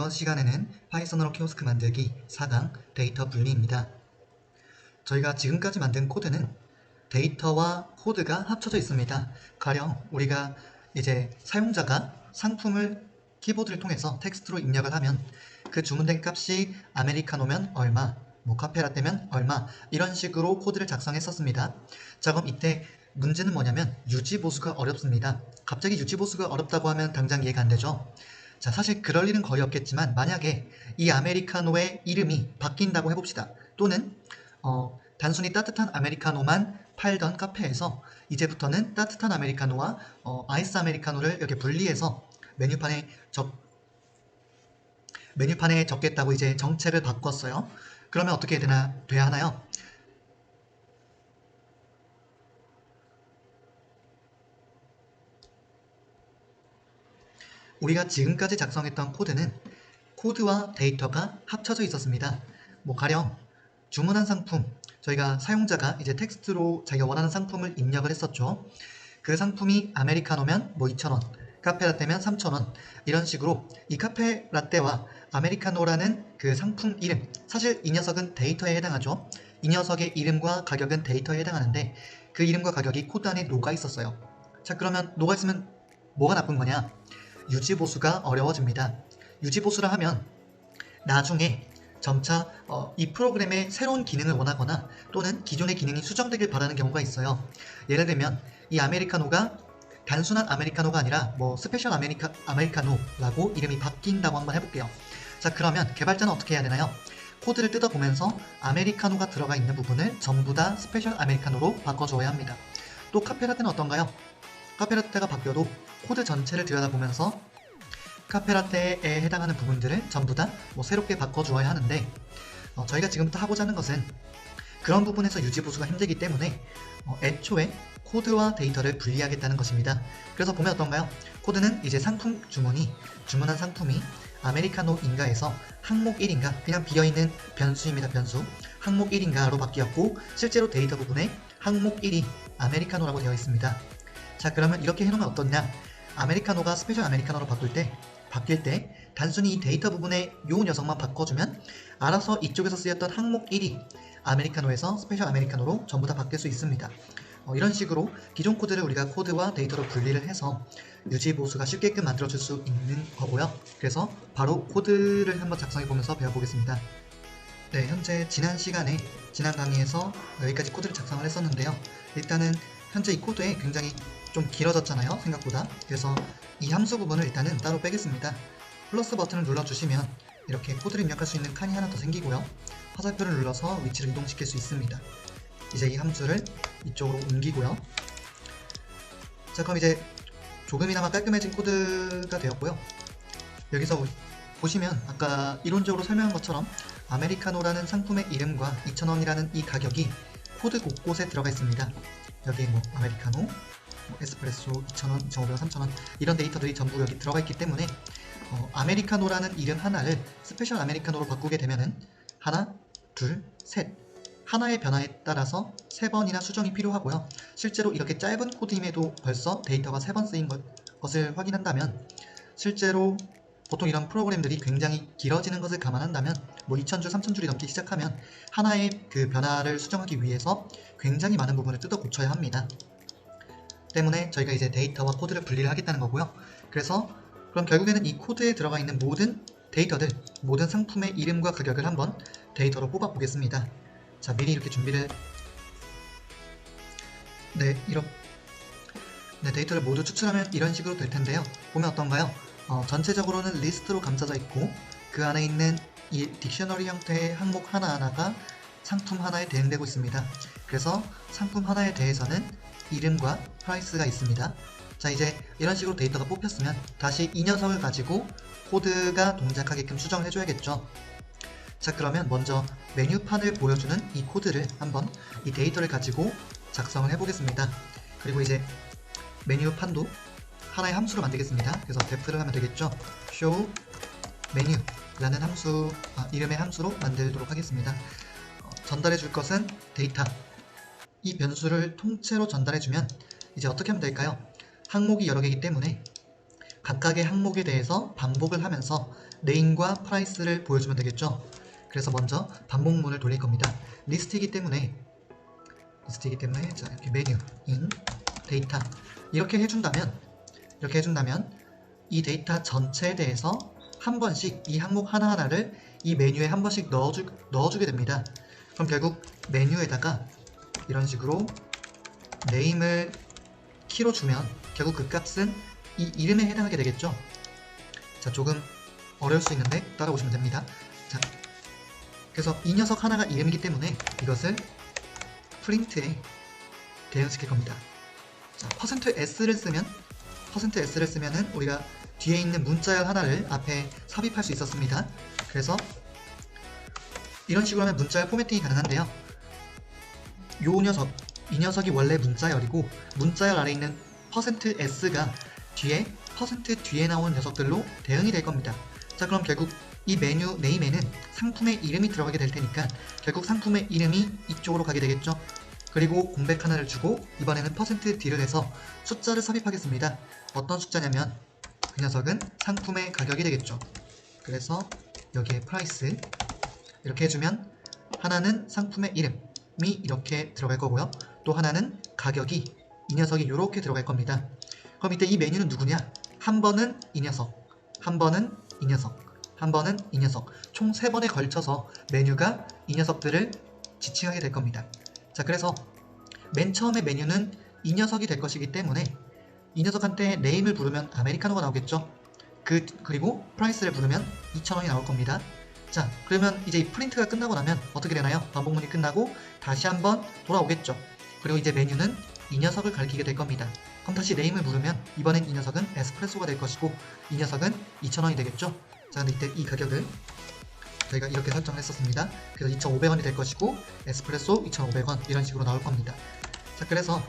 이번 시간에는 파이썬으로 키오스크 만들기 4강 데이터 분리입니다. 저희가 지금까지 만든 코드는 데이터와 코드가 합쳐져 있습니다. 가령 우리가 이제 사용자가 상품을 키보드를 통해서 텍스트로 입력을 하면 그 주문된 값이 아메리카노면 얼마, 카페라떼면 얼마, 이런 식으로 코드를 작성했었습니다. 자, 그럼 이때 문제는 뭐냐면 유지보수가 어렵습니다. 갑자기 유지보수가 어렵다고 하면 당장 이해가 안 되죠. 자, 사실 그럴 일은 거의 없겠지만 만약에 이 아메리카노의 이름이 바뀐다고 해봅시다. 또는 단순히 따뜻한 아메리카노만 팔던 카페에서 이제부터는 따뜻한 아메리카노와 아이스 아메리카노를 이렇게 분리해서 메뉴판에 적겠다고 이제 정책을 바꿨어요. 그러면 어떻게 돼야 하나요? 우리가 지금까지 작성했던 코드는 코드와 데이터가 합쳐져 있었습니다. 가령 주문한 상품, 저희가 사용자가 이제 텍스트로 자기가 원하는 상품을 입력을 했었죠. 그 상품이 아메리카노면 2,000원, 카페라떼면 3,000원, 이런 식으로 이 카페라떼와 아메리카노라는 그 상품 이름, 사실 이 녀석은 데이터에 해당하죠. 이 녀석의 이름과 가격은 데이터에 해당하는데 그 이름과 가격이 코드 안에 녹아 있었어요. 자, 그러면 녹아 있으면 뭐가 나쁜 거냐? 유지보수가 어려워집니다. 유지보수라 하면 나중에 점차 이 프로그램의 새로운 기능을 원하거나 또는 기존의 기능이 수정되길 바라는 경우가 있어요. 예를 들면 이 아메리카노가 단순한 아메리카노가 아니라 스페셜 아메리카노라고 이름이 바뀐다고 한번 해볼게요. 자, 그러면 개발자는 어떻게 해야 되나요? 코드를 뜯어보면서 아메리카노가 들어가 있는 부분을 전부 다 스페셜 아메리카노로 바꿔줘야 합니다. 또 카페라떼는 어떤가요? 카페라떼가 바뀌어도 코드 전체를 들여다보면서 카페라떼에 해당하는 부분들을 전부 다 새롭게 바꿔주어야 하는데 저희가 지금부터 하고자 하는 것은 그런 부분에서 유지보수가 힘들기 때문에 애초에 코드와 데이터를 분리하겠다는 것입니다. 그래서 보면 어떤가요? 코드는 이제 주문한 상품이 아메리카노인가 해서 항목 1인가, 그냥 비어있는 변수입니다. 변수. 항목 1인가로 바뀌었고 실제로 데이터 부분에 항목 1이 아메리카노라고 되어 있습니다. 자, 그러면 이렇게 해놓으면 어떻냐? 아메리카노가 스페셜 아메리카노로 바뀔 때 단순히 이 데이터 부분에 요 녀석만 바꿔주면 알아서 이쪽에서 쓰였던 항목 1이 아메리카노에서 스페셜 아메리카노로 전부 다 바뀔 수 있습니다. 이런 식으로 기존 코드를 우리가 코드와 데이터로 분리를 해서 유지보수가 쉽게끔 만들어줄 수 있는 거고요. 그래서 바로 코드를 한번 작성해 보면서 배워보겠습니다. 네, 현재 지난 강의에서 여기까지 코드를 작성을 했었는데요. 일단은 현재 이 코드에 굉장히 좀 길어졌잖아요, 생각보다. 그래서 이 함수 부분을 일단은 따로 빼겠습니다. 플러스 버튼을 눌러주시면 이렇게 코드를 입력할 수 있는 칸이 하나 더 생기고요. 화살표를 눌러서 위치를 이동시킬 수 있습니다. 이제 이 함수를 이쪽으로 옮기고요. 자, 그럼 이제 조금이나마 깔끔해진 코드가 되었고요. 여기서 보시면 아까 이론적으로 설명한 것처럼 아메리카노라는 상품의 이름과 2,000원이라는 이 가격이 코드 곳곳에 들어가 있습니다. 여기 아메리카노, 에스프레소 2,000원, 2,500원, 3,000원 이런 데이터들이 전부 여기 들어가 있기 때문에 아메리카노라는 이름 하나를 스페셜 아메리카노로 바꾸게 되면은 하나, 둘, 셋 하나의 변화에 따라서 3번이나 수정이 필요하고요. 실제로 이렇게 짧은 코드임에도 벌써 데이터가 3번 쓰인 것을 확인한다면 실제로 보통 이런 프로그램들이 굉장히 길어지는 것을 감안한다면 2,000줄, 3,000줄이 넘기 시작하면 하나의 그 변화를 수정하기 위해서 굉장히 많은 부분을 뜯어 고쳐야 합니다. 때문에 저희가 이제 데이터와 코드를 분리를 하겠다는 거고요. 그래서 그럼 결국에는 이 코드에 들어가 있는 모든 데이터들, 모든 상품의 이름과 가격을 한번 데이터로 뽑아 보겠습니다. 자, 미리 이렇게 준비를 데이터를 모두 추출하면 이런 식으로 될 텐데요. 보면 어떤가요? 전체적으로는 리스트로 감싸져 있고 그 안에 있는 이 딕셔너리 형태의 항목 하나하나가 상품 하나에 대응되고 있습니다. 그래서 상품 하나에 대해서는 이름과 프라이스가 있습니다. 자, 이제 이런 식으로 데이터가 뽑혔으면 다시 이 녀석을 가지고 코드가 동작하게끔 수정을 해줘야겠죠. 자, 그러면 먼저 메뉴판을 보여주는 이 코드를 한번 이 데이터를 가지고 작성을 해보겠습니다. 그리고 이제 메뉴판도 하나의 함수로 만들겠습니다. 그래서 def를 하면 되겠죠. show menu라는 이름의 함수로 만들도록 하겠습니다. 전달해 줄 것은 데이터. 이 변수를 통째로 전달해주면 이제 어떻게 하면 될까요? 항목이 여러 개이기 때문에 각각의 항목에 대해서 반복을 하면서 네임과 프라이스를 보여주면 되겠죠. 그래서 먼저 반복문을 돌릴 겁니다. 리스트이기 때문에 자, 이렇게 메뉴, 인, 데이터 이렇게 해준다면 이 데이터 전체에 대해서 한 번씩 이 항목 하나하나를 이 메뉴에 한 번씩 넣어주게 됩니다. 그럼 결국 메뉴에다가 이런 식으로 네임을 키로 주면 결국 그 값은 이 이름에 해당하게 되겠죠. 자, 조금 어려울 수 있는데 따라오시면 됩니다. 자, 그래서 이 녀석 하나가 이름이기 때문에 이것을 프린트에 대응시킬 겁니다. 자, %s를 쓰면은 우리가 뒤에 있는 문자열 하나를 앞에 삽입할 수 있었습니다. 그래서 이런 식으로 하면 문자열 포매팅이 가능한데요. 이 녀석이 원래 문자열이고 문자열 아래에 있는 %s가 뒤에 나온 녀석들로 대응이 될 겁니다. 자, 그럼 결국 이 메뉴 네임에는 상품의 이름이 들어가게 될 테니까 결국 상품의 이름이 이쪽으로 가게 되겠죠. 그리고 공백 하나를 주고 이번에는 %d를 해서 숫자를 삽입하겠습니다. 어떤 숫자냐면 그 녀석은 상품의 가격이 되겠죠. 그래서 여기에 프라이스 이렇게 해주면 하나는 상품의 이름이 이렇게 들어갈 거고요. 또 하나는 가격이 이 녀석이 이렇게 들어갈 겁니다. 그럼 이때 이 메뉴는 누구냐? 한 번은 이 녀석, 한 번은 이 녀석, 한 번은 이 녀석 총 3번에 걸쳐서 메뉴가 이 녀석들을 지칭하게 될 겁니다. 자, 그래서 맨 처음에 메뉴는 이 녀석이 될 것이기 때문에 이 녀석한테 네임을 부르면 아메리카노가 나오겠죠. 그리고 프라이스를 부르면 2,000원이 나올 겁니다. 자, 그러면 이제 이 프린트가 끝나고 나면 어떻게 되나요? 반복문이 끝나고 다시 한번 돌아오겠죠. 그리고 이제 메뉴는 이 녀석을 가리키게 될 겁니다. 그럼 다시 네임을 부르면 이번엔 이 녀석은 에스프레소가 될 것이고 이 녀석은 2,000원이 되겠죠. 자, 근데 이때 이 가격을 저희가 이렇게 설정을 했었습니다. 그래서 2,500원이 될 것이고 에스프레소 2,500원 이런 식으로 나올 겁니다. 자, 그래서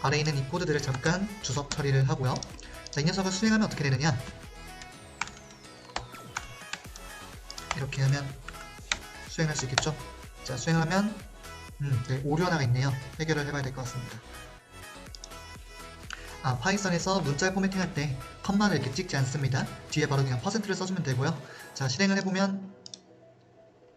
아래에 있는 이 코드들을 잠깐 주석 처리를 하고요. 자, 이 녀석을 수행하면 어떻게 되느냐? 이렇게 하면 수행할 수 있겠죠? 자, 수행하면 네, 오류 하나가 있네요. 해결을 해봐야 될 것 같습니다. 파이썬에서 문자 포매팅 할 때 컴마를 이렇게 찍지 않습니다. 뒤에 바로 그냥 %를 써주면 되고요. 자, 실행을 해보면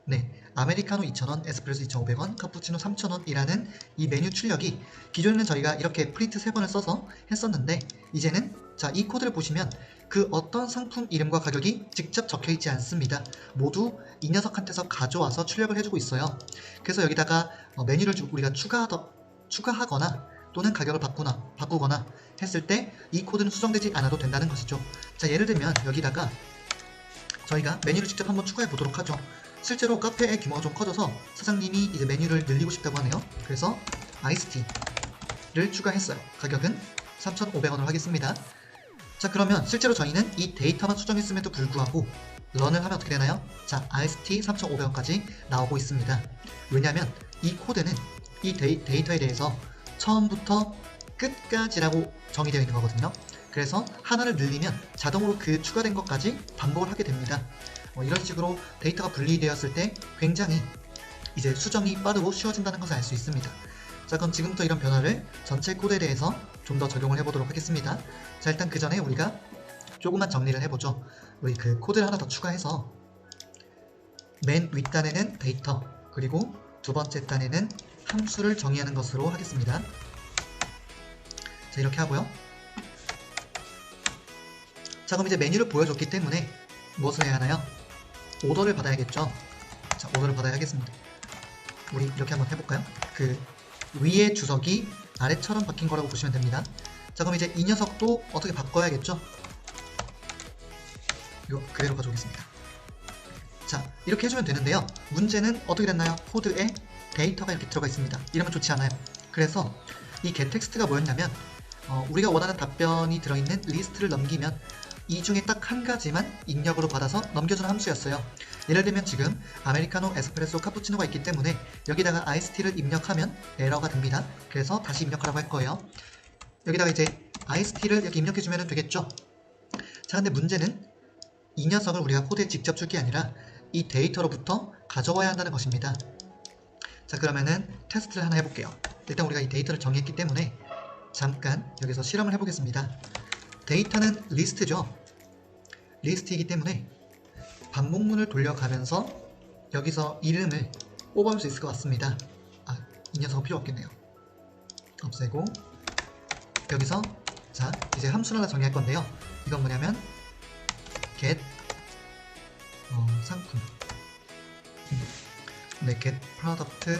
네, 아메리카노 2,000원, 에스프레소 2,500원, 카푸치노 3,000원이라는 이 메뉴 출력이 기존에는 저희가 이렇게 프린트 3번을 써서 했었는데 이제는 자, 이 코드를 보시면 그 어떤 상품 이름과 가격이 직접 적혀있지 않습니다. 모두 이 녀석한테서 가져와서 출력을 해주고 있어요. 그래서 여기다가 메뉴를 우리가 추가하거나 또는 가격을 바꾸거나 했을 때 이 코드는 수정되지 않아도 된다는 것이죠. 자, 예를 들면 여기다가 저희가 메뉴를 직접 한번 추가해 보도록 하죠. 실제로 카페의 규모가 좀 커져서 사장님이 이제 메뉴를 늘리고 싶다고 하네요. 그래서 아이스티를 추가했어요. 가격은 3,500원으로 하겠습니다. 자, 그러면 실제로 저희는 이 데이터만 수정했음에도 불구하고 런을 하면 어떻게 되나요? 자, IST 3,500원까지 나오고 있습니다. 왜냐하면 이 코드는 이 데이터에 대해서 처음부터 끝까지라고 정의되어 있는 거거든요. 그래서 하나를 늘리면 자동으로 그 추가된 것까지 반복을 하게 됩니다. 이런 식으로 데이터가 분리되었을 때 굉장히 이제 수정이 빠르고 쉬워진다는 것을 알 수 있습니다. 자, 그럼 지금부터 이런 변화를 전체 코드에 대해서 좀 더 적용을 해보도록 하겠습니다. 자, 일단 그 전에 우리가 조금만 정리를 해보죠. 우리 그 코드를 하나 더 추가해서 맨 윗단에는 데이터, 그리고 두 번째 단에는 함수를 정의하는 것으로 하겠습니다. 자, 이렇게 하고요. 자, 그럼 이제 메뉴를 보여줬기 때문에 무엇을 해야 하나요? 오더를 받아야겠죠. 자, 오더를 받아야 하겠습니다. 우리 이렇게 한번 해볼까요? 그 위의 주석이 아래처럼 바뀐 거라고 보시면 됩니다. 자, 그럼 이제 이 녀석도 어떻게 바꿔야겠죠? 이거 그대로 가져오겠습니다. 자, 이렇게 해주면 되는데요. 문제는 어떻게 됐나요? 코드에 데이터가 이렇게 들어가 있습니다. 이러면 좋지 않아요. 그래서 이 getText가 뭐였냐면 우리가 원하는 답변이 들어있는 리스트를 넘기면 이 중에 딱 한 가지만 입력으로 받아서 넘겨주는 함수였어요. 예를 들면 지금 아메리카노, 에스프레소, 카푸치노가 있기 때문에 여기다가 아이스티를 입력하면 에러가 됩니다. 그래서 다시 입력하라고 할 거예요. 여기다가 이제 아이스티를 이렇게 입력해주면 되겠죠. 자, 근데 문제는 이 녀석을 우리가 코드에 직접 줄 게 아니라 이 데이터로부터 가져와야 한다는 것입니다. 자, 그러면은 테스트를 하나 해볼게요. 일단 우리가 이 데이터를 정의했기 때문에 잠깐 여기서 실험을 해보겠습니다. 데이터는 리스트죠. 리스트이기 때문에 반복문을 돌려가면서 여기서 이름을 뽑아올 수 있을 것 같습니다. 이 녀석은 필요 없겠네요. 없애고 여기서 자 이제 함수를 하나 정의할 건데요. 이건 뭐냐면 get 상품 네, get product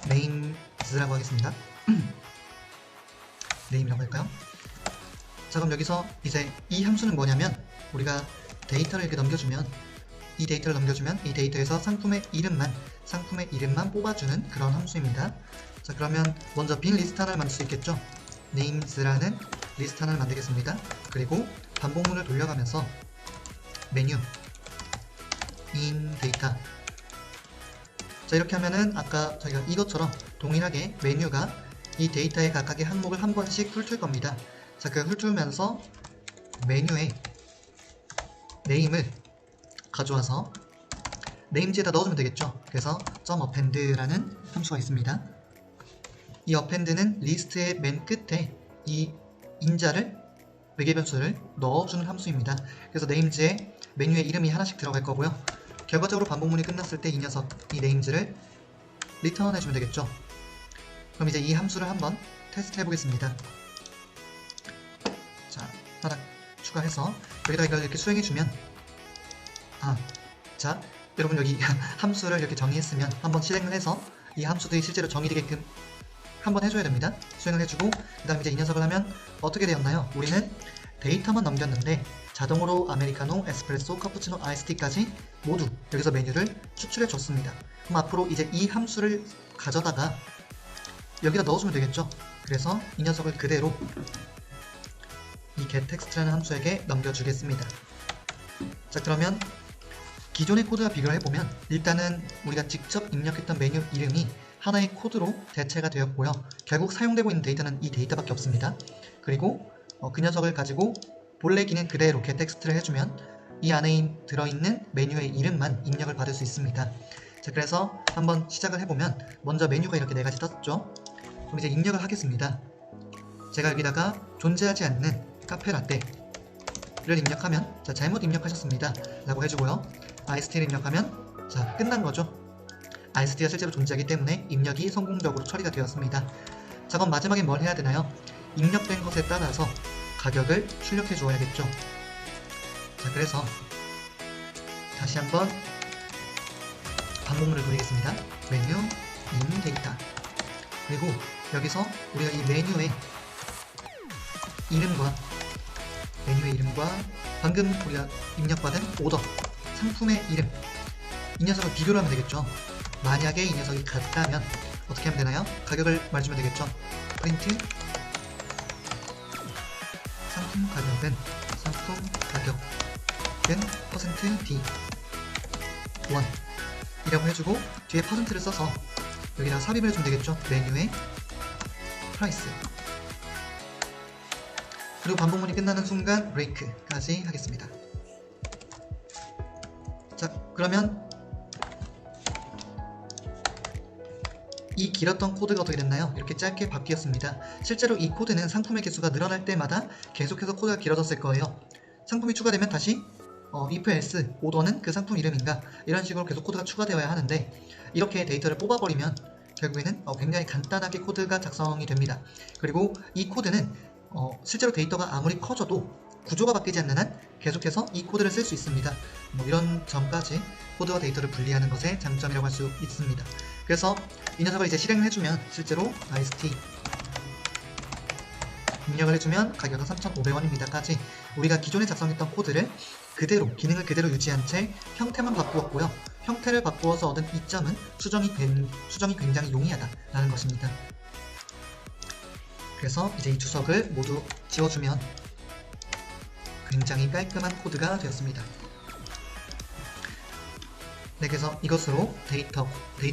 names라고 하겠습니다. name이라고 할까요? 자 그럼 여기서 이제 이 함수는 뭐냐면 우리가 데이터를 이렇게 넘겨주면 이 데이터에서 상품의 이름만 뽑아주는 그런 함수입니다. 자 그러면 먼저 빈 리스트 하나를 만들 수 있겠죠. names라는 리스트 하나를 만들겠습니다. 그리고 반복문을 돌려가면서 메뉴 in data 자 이렇게 하면은 아까 저희가 이것처럼 동일하게 메뉴가 이 데이터의 각각의 항목을 한 번씩 훑을 겁니다. 자 그 훑으면서 메뉴에 네임을 가져와서 네임지에다 넣어주면 되겠죠. 그래서 .append라는 함수가 있습니다. 이 append는 리스트의 맨 끝에 이 인자를 외계 변수를 넣어주는 함수입니다. 그래서 네임즈에 메뉴에 이름이 하나씩 들어갈 거고요. 결과적으로 반복문이 끝났을 때 이 녀석, 이 네임즈를 리턴 해주면 되겠죠. 그럼 이제 이 함수를 한번 테스트 해보겠습니다. 자, 하나 추가해서 여기다 이걸 이렇게 수행해주면 자, 여러분 여기 함수를 이렇게 정의했으면 한번 실행을 해서 이 함수들이 실제로 정의되게끔 한번 해줘야 됩니다. 수행을 해주고 그 다음에 이제 이 녀석을 하면 어떻게 되었나요? 우리는 데이터만 넘겼는데 자동으로 아메리카노, 에스프레소, 카푸치노, 아이스티까지 모두 여기서 메뉴를 추출해 줬습니다. 그럼 앞으로 이제 이 함수를 가져다가 여기다 넣어주면 되겠죠. 그래서 이 녀석을 그대로 이 getText라는 함수에게 넘겨주겠습니다. 자 그러면 기존의 코드와 비교를 해보면 일단은 우리가 직접 입력했던 메뉴 이름이 하나의 코드로 대체가 되었고요. 결국 사용되고 있는 데이터는 이 데이터밖에 없습니다. 그리고 그 녀석을 가지고 본래 기능 그대로 getText를 해주면 이 안에 들어있는 메뉴의 이름만 입력을 받을 수 있습니다. 자 그래서 한번 시작을 해보면 먼저 메뉴가 이렇게 4가지 떴죠. 그럼 이제 입력을 하겠습니다. 제가 여기다가 존재하지 않는 카페라떼를 입력하면 자 잘못 입력하셨습니다 라고 해주고요. 아이스티를 입력하면 자 끝난 거죠. 아이스티가 실제로 존재하기 때문에 입력이 성공적으로 처리가 되었습니다. 자 그럼 마지막에 뭘 해야 되나요? 입력된 것에 따라서 가격을 출력해 주어야겠죠. 자 그래서 다시 한번 반복문을 돌리겠습니다. 메뉴 in 데이터 그리고 여기서 우리가 이 메뉴의 이름과 방금 우리가 입력받은 오더 상품의 이름 이 녀석을 비교를 하면 되겠죠. 만약에 이 녀석이 같다면 어떻게 하면 되나요? 가격을 말해주면 되겠죠. 프린트 상품 가격은 %D 1 이라고 해주고 뒤에 %를 써서 여기다가 삽입을 해주면 되겠죠. 메뉴에 프라이스 그리고 반복문이 끝나는 순간 브레이크까지 하겠습니다. 자 그러면 이 길었던 코드가 어떻게 됐나요? 이렇게 짧게 바뀌었습니다. 실제로 이 코드는 상품의 개수가 늘어날 때마다 계속해서 코드가 길어졌을 거예요. 상품이 추가되면 다시 if else 오더는 그 상품 이름인가 이런 식으로 계속 코드가 추가되어야 하는데 이렇게 데이터를 뽑아버리면 결국에는 굉장히 간단하게 코드가 작성이 됩니다. 그리고 이 코드는 실제로 데이터가 아무리 커져도 구조가 바뀌지 않는 한 계속해서 이 코드를 쓸 수 있습니다. 이런 점까지 코드와 데이터를 분리하는 것의 장점이라고 할 수 있습니다. 그래서 이 녀석을 이제 실행을 해주면 실제로 IST 입력을 해주면 가격은 3,500원입니다까지 우리가 기존에 작성했던 코드를 그대로 기능을 그대로 유지한 채 형태만 바꾸었고요. 형태를 바꾸어서 얻은 이점은 수정이 굉장히 용이하다라는 것입니다. 그래서 이제 이 주석을 모두 지워주면 굉장히 깔끔한 코드가 되었습니다. 네, 그래서 이것으로 데이터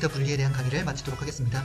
분리에 대한 강의를 마치도록 하겠습니다.